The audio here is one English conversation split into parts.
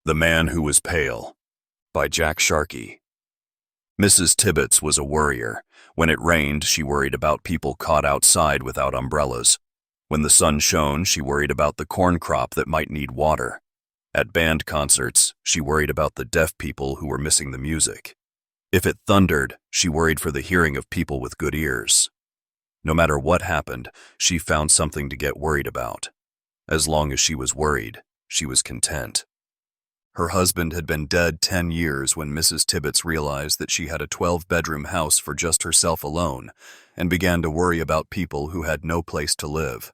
The Man Who Was Pale by Jack Sharkey. Mrs. Tibbets was a worrier. When it rained, she worried about people caught outside without umbrellas. When the sun shone, she worried about the corn crop that might need water. At band concerts, she worried about the deaf people who were missing the music. If it thundered, she worried for the hearing of people with good ears. No matter what happened, she found something to get worried about. As long as she was worried, she was content. Her husband had been dead 10 years when Mrs. Tibbets realized that she had a 12-bedroom house for just herself alone and began to worry about people who had no place to live.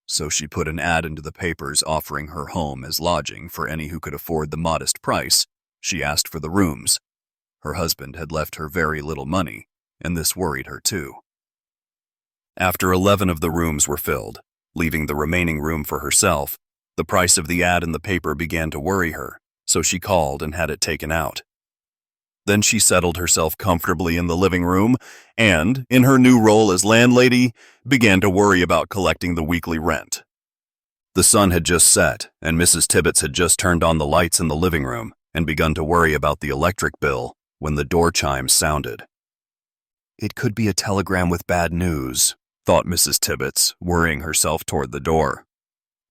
So she put an ad into the papers offering her home as lodging for any who could afford the modest price. She asked for the rooms. Her husband had left her very little money, and this worried her too. After 11 of the rooms were filled, leaving the remaining room for herself, the price of the ad in the paper began to worry her, so she called and had it taken out. Then she settled herself comfortably in the living room and, in her new role as landlady, began to worry about collecting the weekly rent. The sun had just set, and Mrs. Tibbets had just turned on the lights in the living room and begun to worry about the electric bill when the door chimes sounded. It could be a telegram with bad news, thought Mrs. Tibbets, worrying herself toward the door.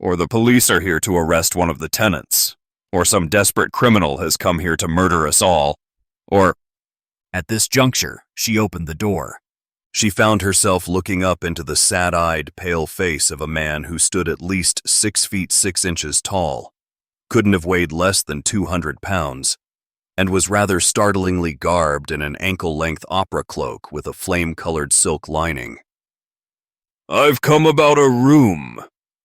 Or the police are here to arrest one of the tenants. Or some desperate criminal has come here to murder us all. Or, at this juncture, she opened the door. She found herself looking up into the sad-eyed, pale face of a man who stood at least 6 feet 6 inches tall, couldn't have weighed less than 200 pounds, and was rather startlingly garbed in an ankle-length opera cloak with a flame-colored silk lining. "I've come about a room,"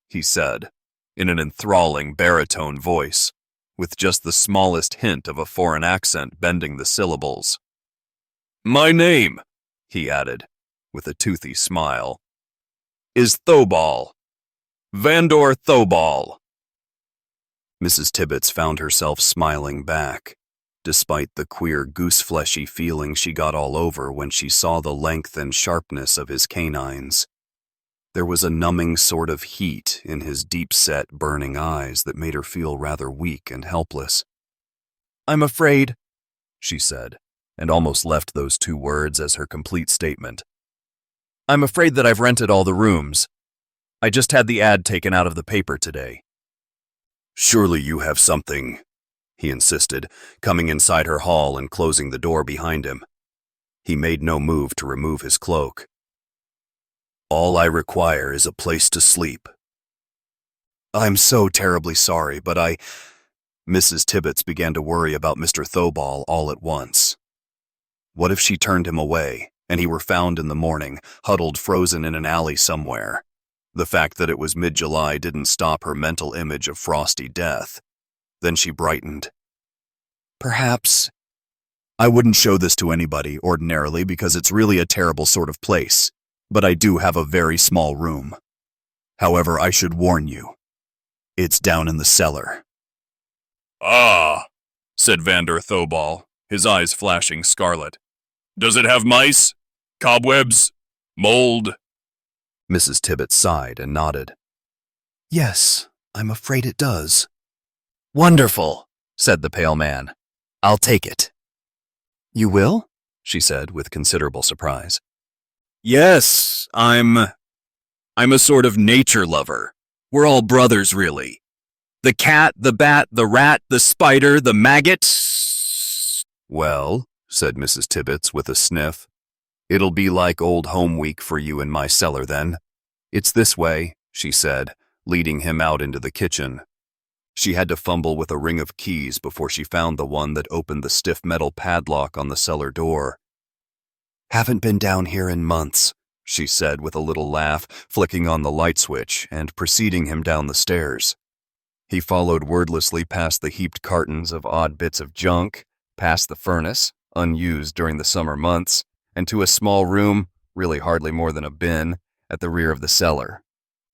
he said, in an enthralling baritone voice, with just the smallest hint of a foreign accent bending the syllables. "My name," he added, with a toothy smile, "is Thobal. Vandor Thobal." Mrs. Tibbets found herself smiling back, despite the queer goose-fleshy feeling she got all over when she saw the length and sharpness of his canines. There was a numbing sort of heat in his deep-set, burning eyes that made her feel rather weak and helpless. "I'm afraid," she said, and almost left those 2 words as her complete statement. "I'm afraid that I've rented all the rooms. I just had the ad taken out of the paper today." "Surely you have something," he insisted, coming inside her hall and closing the door behind him. He made no move to remove his cloak. "All I require is a place to sleep." "I'm so terribly sorry, but Mrs. Tibbets began to worry about Mr. Thobal all at once. What if she turned him away, and he were found in the morning, huddled frozen in an alley somewhere? The fact that it was mid-July didn't stop her mental image of frosty death. Then she brightened. "Perhaps I wouldn't show this to anybody ordinarily because it's really a terrible sort of place. But I do have a very small room. However, I should warn you. It's down in the cellar." "Ah," said Vandor Thobal, his eyes flashing scarlet. "Does it have mice? Cobwebs? Mold?" Mrs. Tibbets sighed and nodded. "Yes, I'm afraid it does." "Wonderful," said the pale man. "I'll take it." "You will?" she said with considerable surprise. "Yes, I'm a sort of nature lover. We're all brothers, really. The cat, the bat, the rat, the spider, the maggot." "Well," said Mrs. Tibbets with a sniff, "it'll be like old home week for you in my cellar then. It's this way," she said, leading him out into the kitchen. She had to fumble with a ring of keys before she found the one that opened the stiff metal padlock on the cellar door. "Haven't been down here in months," she said with a little laugh, flicking on the light switch and preceding him down the stairs. He followed wordlessly past the heaped cartons of odd bits of junk, past the furnace, unused during the summer months, and to a small room, really hardly more than a bin, at the rear of the cellar.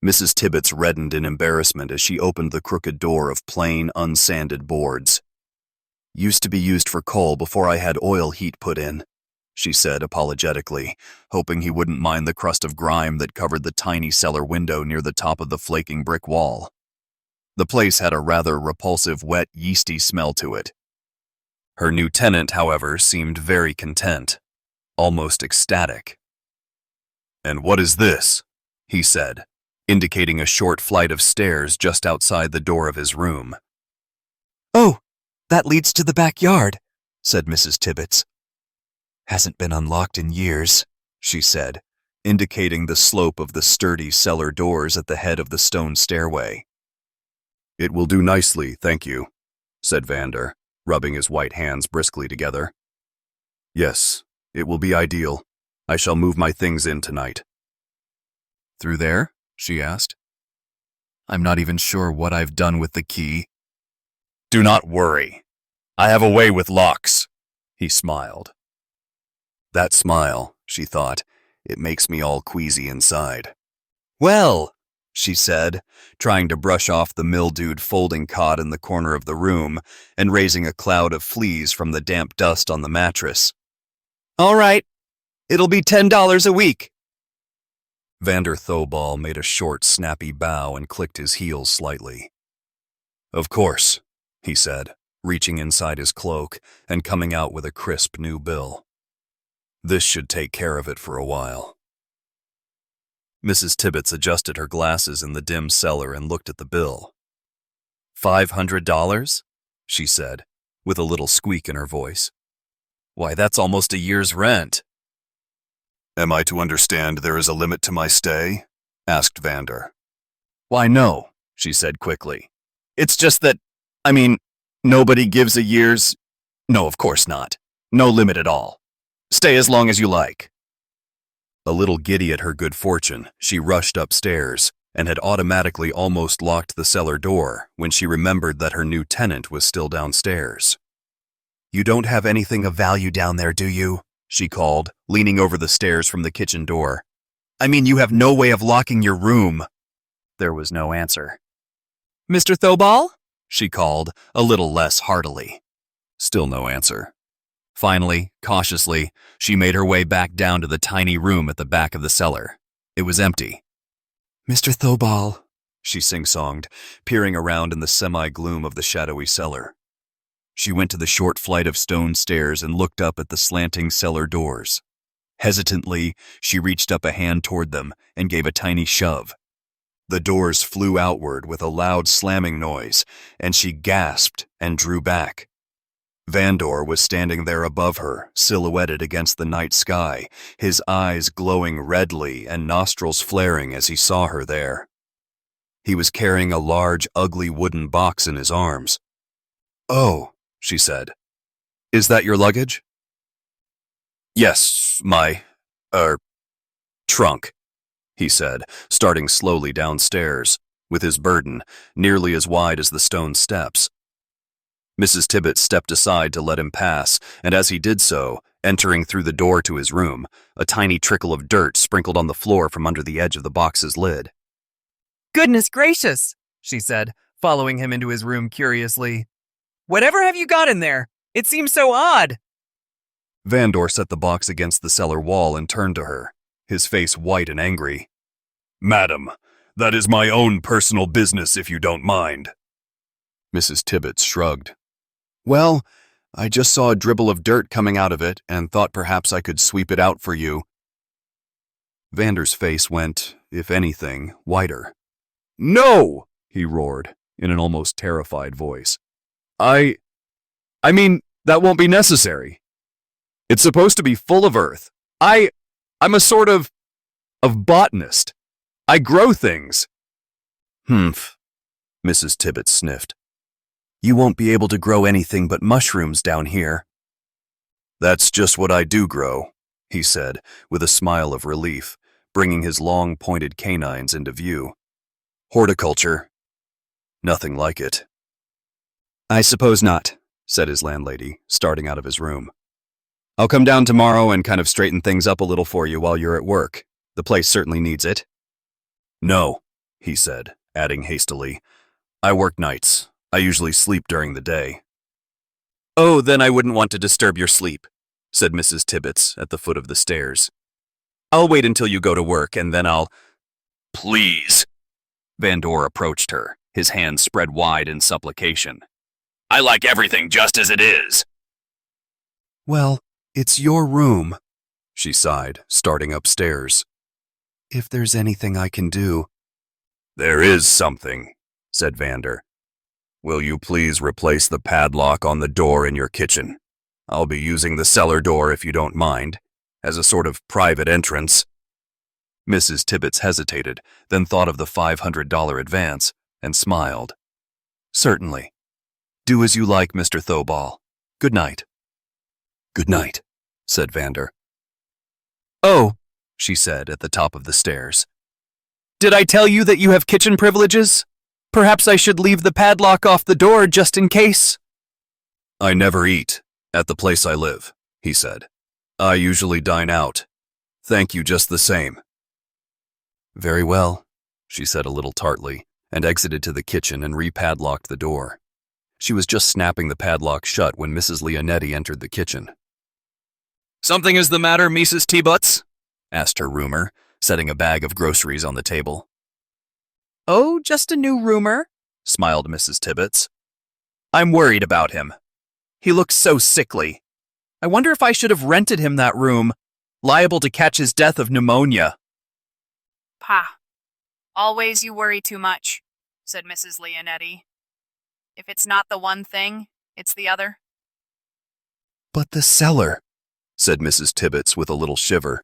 Mrs. Tibbets reddened in embarrassment as she opened the crooked door of plain, unsanded boards. "Used to be used for coal before I had oil heat put in," she said apologetically, hoping he wouldn't mind the crust of grime that covered the tiny cellar window near the top of the flaking brick wall. The place had a rather repulsive, wet, yeasty smell to it. Her new tenant, however, seemed very content, almost ecstatic. "And what is this?" he said, indicating a short flight of stairs just outside the door of his room. "Oh, that leads to the backyard," said Mrs. Tibbets. "Hasn't been unlocked in years," she said, indicating the slope of the sturdy cellar doors at the head of the stone stairway. "It will do nicely, thank you," said Vandor, rubbing his white hands briskly together. "Yes, it will be ideal. I shall move my things in tonight." "Through there?" she asked. "I'm not even sure what I've done with the key." "Do not worry. I have a way with locks," he smiled. That smile, she thought, it makes me all queasy inside. "Well," she said, trying to brush off the mildewed folding cot in the corner of the room and raising a cloud of fleas from the damp dust on the mattress. "All right, it'll be $10 a week." Vandor Thobal made a short, snappy bow and clicked his heels slightly. "Of course," he said, reaching inside his cloak and coming out with a crisp new bill. "This should take care of it for a while." Mrs. Tibbets adjusted her glasses in the dim cellar and looked at the bill. $500? She said, with a little squeak in her voice. "Why, that's almost a year's rent." "Am I to understand there is a limit to my stay?" asked Vandor. "Why, no," she said quickly. "It's just that, nobody gives a year's... No, of course not. No limit at all. Stay as long as you like." A little giddy at her good fortune, she rushed upstairs and had automatically almost locked the cellar door when she remembered that her new tenant was still downstairs. "You don't have anything of value down there, do you?" she called, leaning over the stairs from the kitchen door. "You have no way of locking your room." There was no answer. "Mr. Thobal?" she called, a little less heartily. Still no answer. Finally, cautiously, she made her way back down to the tiny room at the back of the cellar. It was empty. "Mr. Thobal," she sing-songed, peering around in the semi-gloom of the shadowy cellar. She went to the short flight of stone stairs and looked up at the slanting cellar doors. Hesitantly, she reached up a hand toward them and gave a tiny shove. The doors flew outward with a loud slamming noise, and she gasped and drew back. Vandor was standing there above her, silhouetted against the night sky, his eyes glowing redly and nostrils flaring as he saw her there. He was carrying a large, ugly wooden box in his arms. "Oh," she said. "Is that your luggage?" "Yes, my, trunk," he said, starting slowly downstairs, with his burden, nearly as wide as the stone steps. Mrs. Tibbets stepped aside to let him pass, and as he did so, entering through the door to his room, a tiny trickle of dirt sprinkled on the floor from under the edge of the box's lid. "Goodness gracious," she said, following him into his room curiously. "Whatever have you got in there? It seems so odd." Vandor set the box against the cellar wall and turned to her, his face white and angry. "Madam, that is my own personal business if you don't mind." Mrs. Tibbets shrugged. "Well, I just saw a dribble of dirt coming out of it and thought perhaps I could sweep it out for you." Vandor's face went, if anything, whiter. "No!" he roared, in an almost terrified voice. I mean, that won't be necessary. It's supposed to be full of earth. I'm a sort of botanist. I grow things." "Humph," Mrs. Tibbets sniffed. "You won't be able to grow anything but mushrooms down here." "That's just what I do grow," he said, with a smile of relief, bringing his long, pointed canines into view. "Horticulture. Nothing like it." "I suppose not," said his landlady, starting out of his room. "I'll come down tomorrow and kind of straighten things up a little for you while you're at work. The place certainly needs it." "No," he said, adding hastily, "I work nights. I usually sleep during the day." "Oh, then I wouldn't want to disturb your sleep," said Mrs. Tibbets at the foot of the stairs. "I'll wait until you go to work, and then I'll—" "Please." Vandor approached her, his hands spread wide in supplication. "I like everything just as it is." "Well, it's your room," she sighed, starting upstairs. "If there's anything I can do." "There is something," said Vandor. "Will you please replace the padlock on the door in your kitchen? I'll be using the cellar door, if you don't mind, as a sort of private entrance." Mrs. Tibbets hesitated, then thought of the $500 advance and smiled. "Certainly. Do as you like, Mr. Thobal. Good night." "Good night," said Vandor. "Oh," she said at the top of the stairs. "Did I tell you that you have kitchen privileges? Perhaps I should leave the padlock off the door just in case." "I never eat at the place I live," he said. "I usually dine out. Thank you just the same." "Very well," she said a little tartly, and exited to the kitchen and repadlocked the door. She was just snapping the padlock shut when Mrs. Leonetti entered the kitchen. "Something is the matter, Mrs. Tibbets?" asked her roomer, setting a bag of groceries on the table. "Oh, just a new roomer," smiled Mrs. Tibbets. "I'm worried about him. He looks so sickly. I wonder if I should have rented him that room, liable to catch his death of pneumonia." "Pa, always you worry too much," said Mrs. Leonetti. "If it's not the one thing, it's the other." "But the cellar," said Mrs. Tibbets with a little shiver.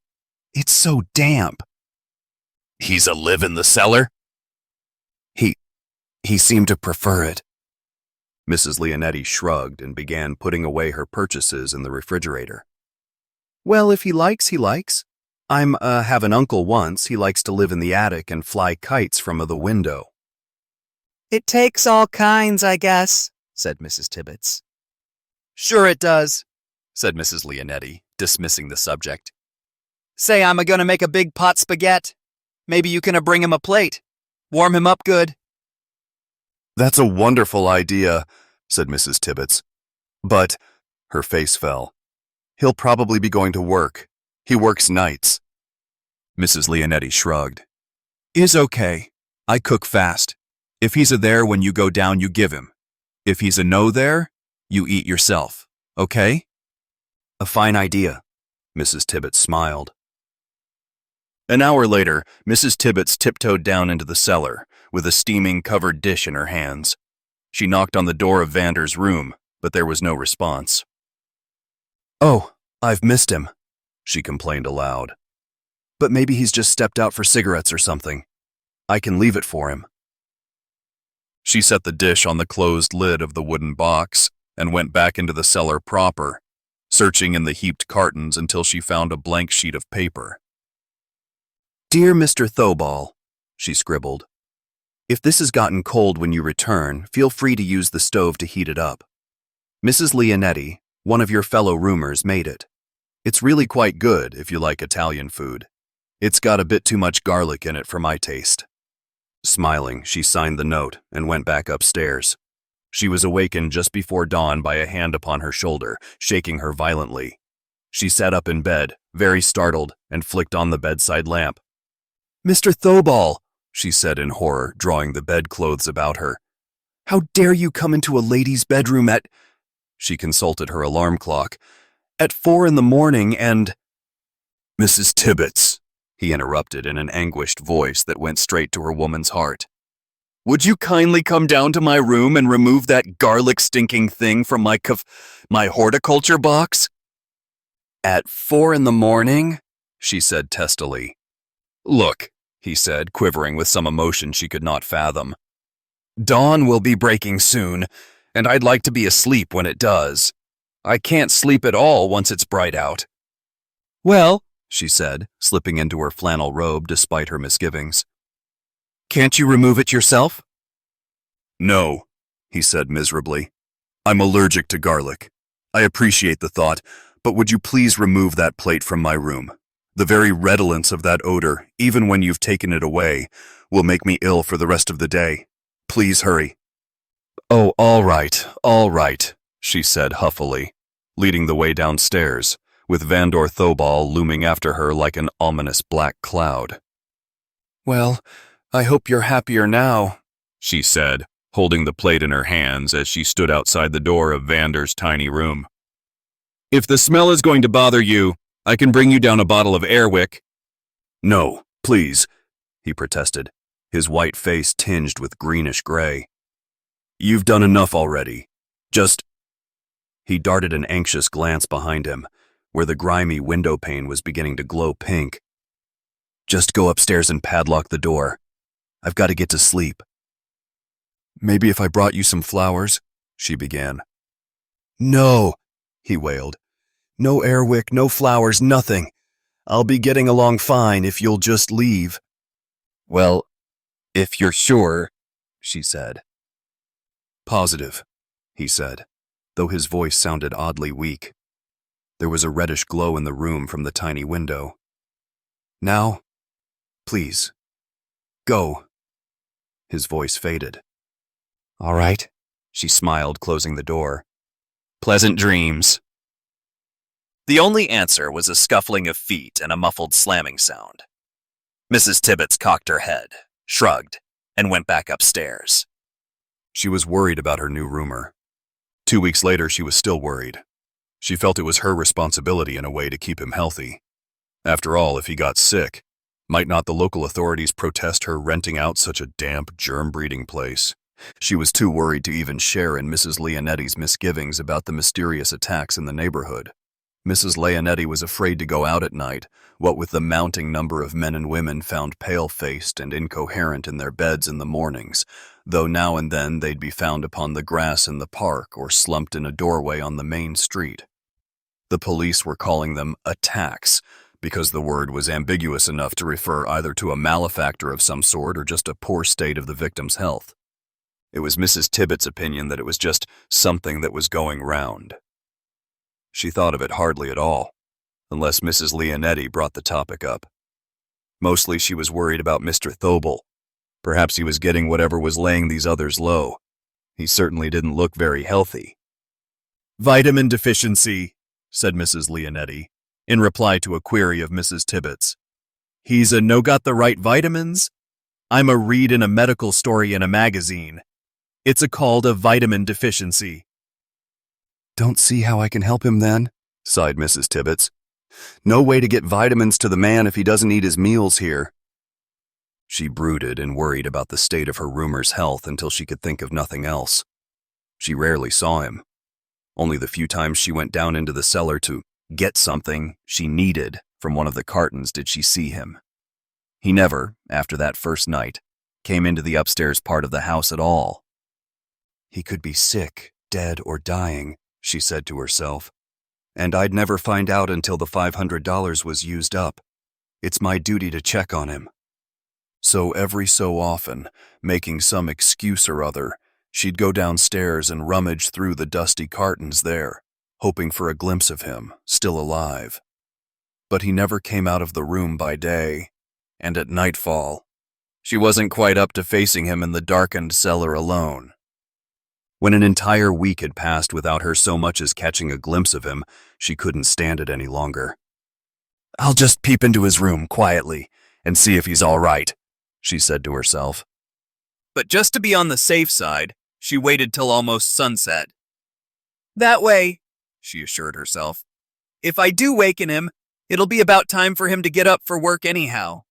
"It's so damp." "He's live in the cellar?" He seemed to prefer it." Mrs. Leonetti shrugged and began putting away her purchases in the refrigerator. "Well, if he likes, he likes. Have an uncle once. He likes to live in the attic and fly kites from the window." "It takes all kinds, I guess," said Mrs. Tibbets. "Sure it does," said Mrs. Leonetti, dismissing the subject. "Say I'm a-gonna make a big pot spaghetti. Maybe you can bring him a plate. Warm him up good." "That's a wonderful idea," said Mrs. Tibbets. "But," her face fell, "he'll probably be going to work. He works nights." Mrs. Leonetti shrugged. "Is okay. I cook fast. If he's a there when you go down, you give him. If he's a no there, you eat yourself. Okay?" "A fine idea," Mrs. Tibbets smiled. An hour later, Mrs. Tibbets tiptoed down into the cellar, with a steaming covered dish in her hands. She knocked on the door of Vandor's room, but there was no response. "Oh, I've missed him," she complained aloud. "But maybe he's just stepped out for cigarettes or something. I can leave it for him." She set the dish on the closed lid of the wooden box and went back into the cellar proper, searching in the heaped cartons until she found a blank sheet of paper. "Dear Mr. Thobal," she scribbled, "if this has gotten cold when you return, feel free to use the stove to heat it up. Mrs. Leonetti, one of your fellow roomers, made it. It's really quite good if you like Italian food. It's got a bit too much garlic in it for my taste." Smiling, she signed the note and went back upstairs. She was awakened just before dawn by a hand upon her shoulder, shaking her violently. She sat up in bed, very startled, and flicked on the bedside lamp. "Mr. Thobal," she said in horror, drawing the bedclothes about her. "How dare you come into a lady's bedroom at—" She consulted her alarm clock. "At 4 a.m. and—" "Mrs. Tibbets," he interrupted in an anguished voice that went straight to her woman's heart. "Would you kindly come down to my room and remove that garlic-stinking thing from my horticulture box?" "At 4 a.m?" she said testily. "Look," he said, quivering with some emotion she could not fathom. "Dawn will be breaking soon, and I'd like to be asleep when it does. I can't sleep at all once it's bright out." "Well," she said, slipping into her flannel robe despite her misgivings, "can't you remove it yourself?" "No," he said miserably. "I'm allergic to garlic. I appreciate the thought, but would you please remove that plate from my room? The very redolence of that odor, even when you've taken it away, will make me ill for the rest of the day. Please hurry." "Oh, all right," she said huffily, leading the way downstairs, with Vandor Thobal looming after her like an ominous black cloud. "Well, I hope you're happier now," she said, holding the plate in her hands as she stood outside the door of Vandor's tiny room. "If the smell is going to bother you, I can bring you down a bottle of Airwick." "No, please," he protested, his white face tinged with greenish gray. "You've done enough already. Just—" He darted an anxious glance behind him, where the grimy window pane was beginning to glow pink. "Just go upstairs and padlock the door. I've got to get to sleep." "Maybe if I brought you some flowers," she began. "No," he wailed. "No Airwick, no flowers, nothing. I'll be getting along fine if you'll just leave." "Well, if you're sure," she said. "Positive," he said, though his voice sounded oddly weak. There was a reddish glow in the room from the tiny window. "Now, please, go." His voice faded. "All right," she smiled, closing the door. "Pleasant dreams." The only answer was a scuffling of feet and a muffled slamming sound. Mrs. Tibbets cocked her head, shrugged, and went back upstairs. She was worried about her new roomer. 2 weeks later, she was still worried. She felt it was her responsibility in a way to keep him healthy. After all, if he got sick, might not the local authorities protest her renting out such a damp, germ-breeding place? She was too worried to even share in Mrs. Leonetti's misgivings about the mysterious attacks in the neighborhood. Mrs. Leonetti was afraid to go out at night, what with the mounting number of men and women found pale-faced and incoherent in their beds in the mornings, though now and then they'd be found upon the grass in the park or slumped in a doorway on the main street. The police were calling them attacks, because the word was ambiguous enough to refer either to a malefactor of some sort or just a poor state of the victim's health. It was Mrs. Tibbets' opinion that it was just something that was going round. She thought of it hardly at all, unless Mrs. Leonetti brought the topic up. Mostly she was worried about Mr. Thobal. Perhaps he was getting whatever was laying these others low. He certainly didn't look very healthy. "Vitamin deficiency," said Mrs. Leonetti, in reply to a query of Mrs. Tibbets. "He's a no got the right vitamins? I'm a read in a medical story in a magazine. It's called a vitamin deficiency." "Don't see how I can help him then," sighed Mrs. Tibbets. "No way to get vitamins to the man if he doesn't eat his meals here." She brooded and worried about the state of her roomer's health until she could think of nothing else. She rarely saw him. Only the few times she went down into the cellar to get something she needed from one of the cartons did she see him. He never, after that first night, came into the upstairs part of the house at all. "He could be sick, dead, or dying," she said to herself, "and I'd never find out until the $500 was used up. It's my duty to check on him." So every so often, making some excuse or other, she'd go downstairs and rummage through the dusty cartons there, hoping for a glimpse of him, still alive. But he never came out of the room by day, and at nightfall, she wasn't quite up to facing him in the darkened cellar alone. When an entire week had passed without her so much as catching a glimpse of him, she couldn't stand it any longer. "I'll just peep into his room quietly and see if he's all right," she said to herself. But just to be on the safe side, she waited till almost sunset. "That way," she assured herself, "if I do waken him, it'll be about time for him to get up for work anyhow."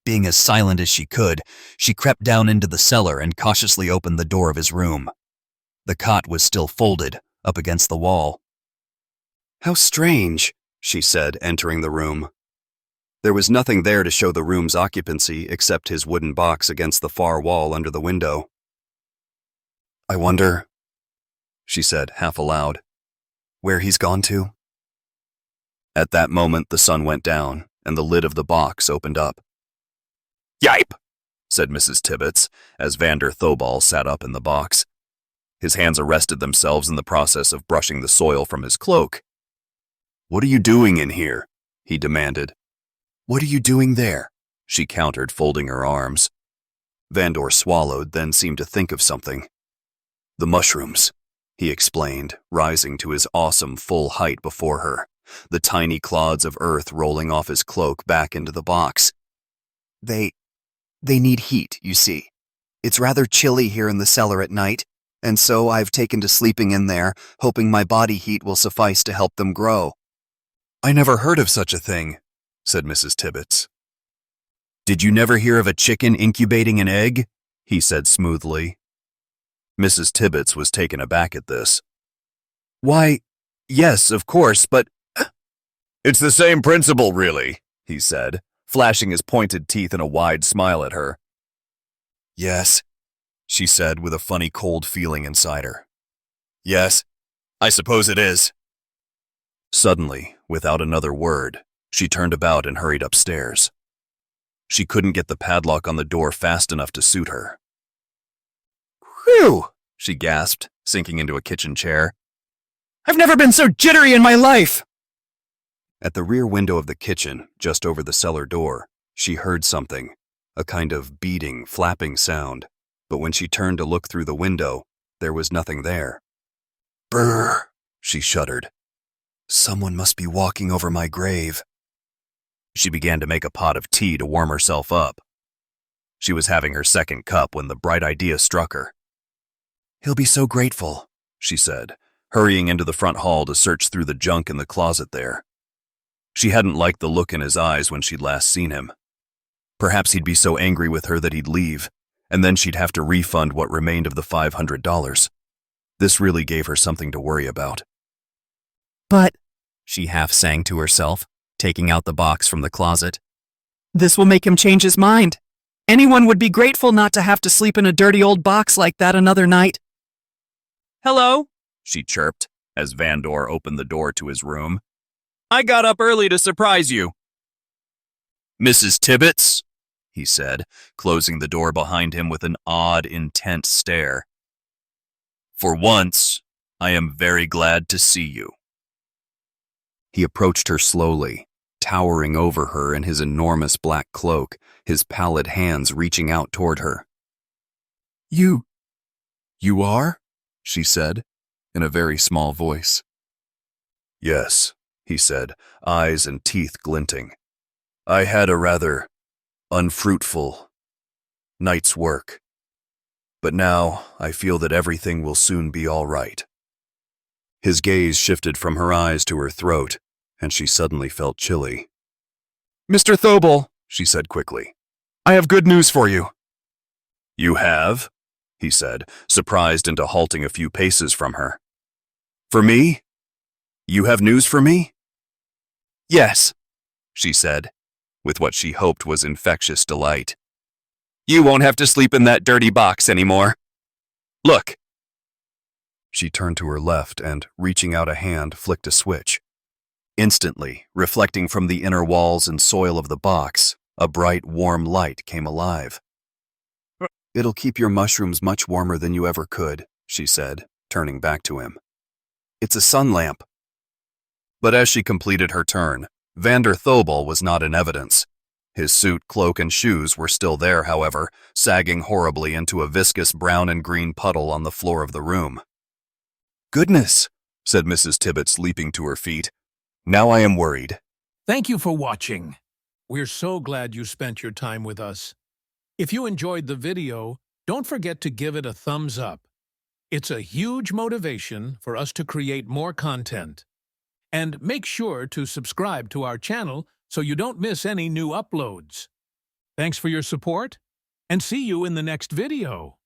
Being as silent as she could, she crept down into the cellar and cautiously opened the door of his room. The cot was still folded, up against the wall. "How strange," she said, entering the room. There was nothing there to show the room's occupancy except his wooden box against the far wall under the window. "I wonder," she said, half aloud, "where he's gone to?" At that moment, the sun went down, and the lid of the box opened up. "Yipe!" said Mrs. Tibbets, as Vandor Thobal sat up in the box. His hands arrested themselves in the process of brushing the soil from his cloak. "What are you doing in here?" he demanded. "What are you doing there?" she countered, folding her arms. Vandor swallowed, then seemed to think of something. "The mushrooms," he explained, rising to his awesome full height before her, the tiny clods of earth rolling off his cloak back into the box. They need heat, you see. It's rather chilly here in the cellar at night, and so I've taken to sleeping in there, hoping my body heat will suffice to help them grow." "I never heard of such a thing," said Mrs. Tibbets. "Did you never hear of a chicken incubating an egg?" he said smoothly. Mrs. Tibbets was taken aback at this. "Why, yes, of course, but—" "It's the same principle, really," he said, flashing his pointed teeth in a wide smile at her. "Yes," she said with a funny cold feeling inside her. "Yes, I suppose it is." Suddenly, without another word, she turned about and hurried upstairs. She couldn't get the padlock on the door fast enough to suit her. "Whew!" she gasped, sinking into a kitchen chair. "I've never been so jittery in my life!" At the rear window of the kitchen, just over the cellar door, she heard something, a kind of beating, flapping sound, but when she turned to look through the window, there was nothing there. "Brr!" she shuddered. "Someone must be walking over my grave." She began to make a pot of tea to warm herself up. She was having her second cup when the bright idea struck her. "He'll be so grateful," she said, hurrying into the front hall to search through the junk in the closet there. She hadn't liked the look in his eyes when she'd last seen him. Perhaps he'd be so angry with her that he'd leave, and then she'd have to refund what remained of the $500. This really gave her something to worry about. "But," she half sang to herself, taking out the box from the closet, "this will make him change his mind. Anyone would be grateful not to have to sleep in a dirty old box like that another night." "Hello," she chirped, as Vandor opened the door to his room. "I got up early to surprise you." "Mrs. Tibbets," he said, closing the door behind him with an odd, intense stare. "For once, I am very glad to see you." He approached her slowly, towering over her in his enormous black cloak, his pallid hands reaching out toward her. You are?" she said, in a very small voice. "Yes," he said, eyes and teeth glinting. "I had a rather unfruitful night's work. But now I feel that everything will soon be all right." His gaze shifted from her eyes to her throat, and she suddenly felt chilly. "Mr. Thobal," she said quickly, "I have good news for you." "You have?" he said, surprised into halting a few paces from her. "For me? You have news for me?" "Yes," she said, with what she hoped was infectious delight. "You won't have to sleep in that dirty box anymore. Look." She turned to her left and, reaching out a hand, flicked a switch. Instantly, reflecting from the inner walls and soil of the box, a bright, warm light came alive. "It'll keep your mushrooms much warmer than you ever could," she said, turning back to him. "It's a sun lamp." But as she completed her turn, Vandor Thobal was not in evidence. His suit, cloak, and shoes were still there, however, sagging horribly into a viscous brown and green puddle on the floor of the room. "Goodness," said Mrs. Tibbets, leaping to her feet. "Now I am worried." Thank you for watching. We're so glad you spent your time with us. If you enjoyed the video, don't forget to give it a thumbs up. It's a huge motivation for us to create more content. And make sure to subscribe to our channel so you don't miss any new uploads. Thanks for your support, and see you in the next video.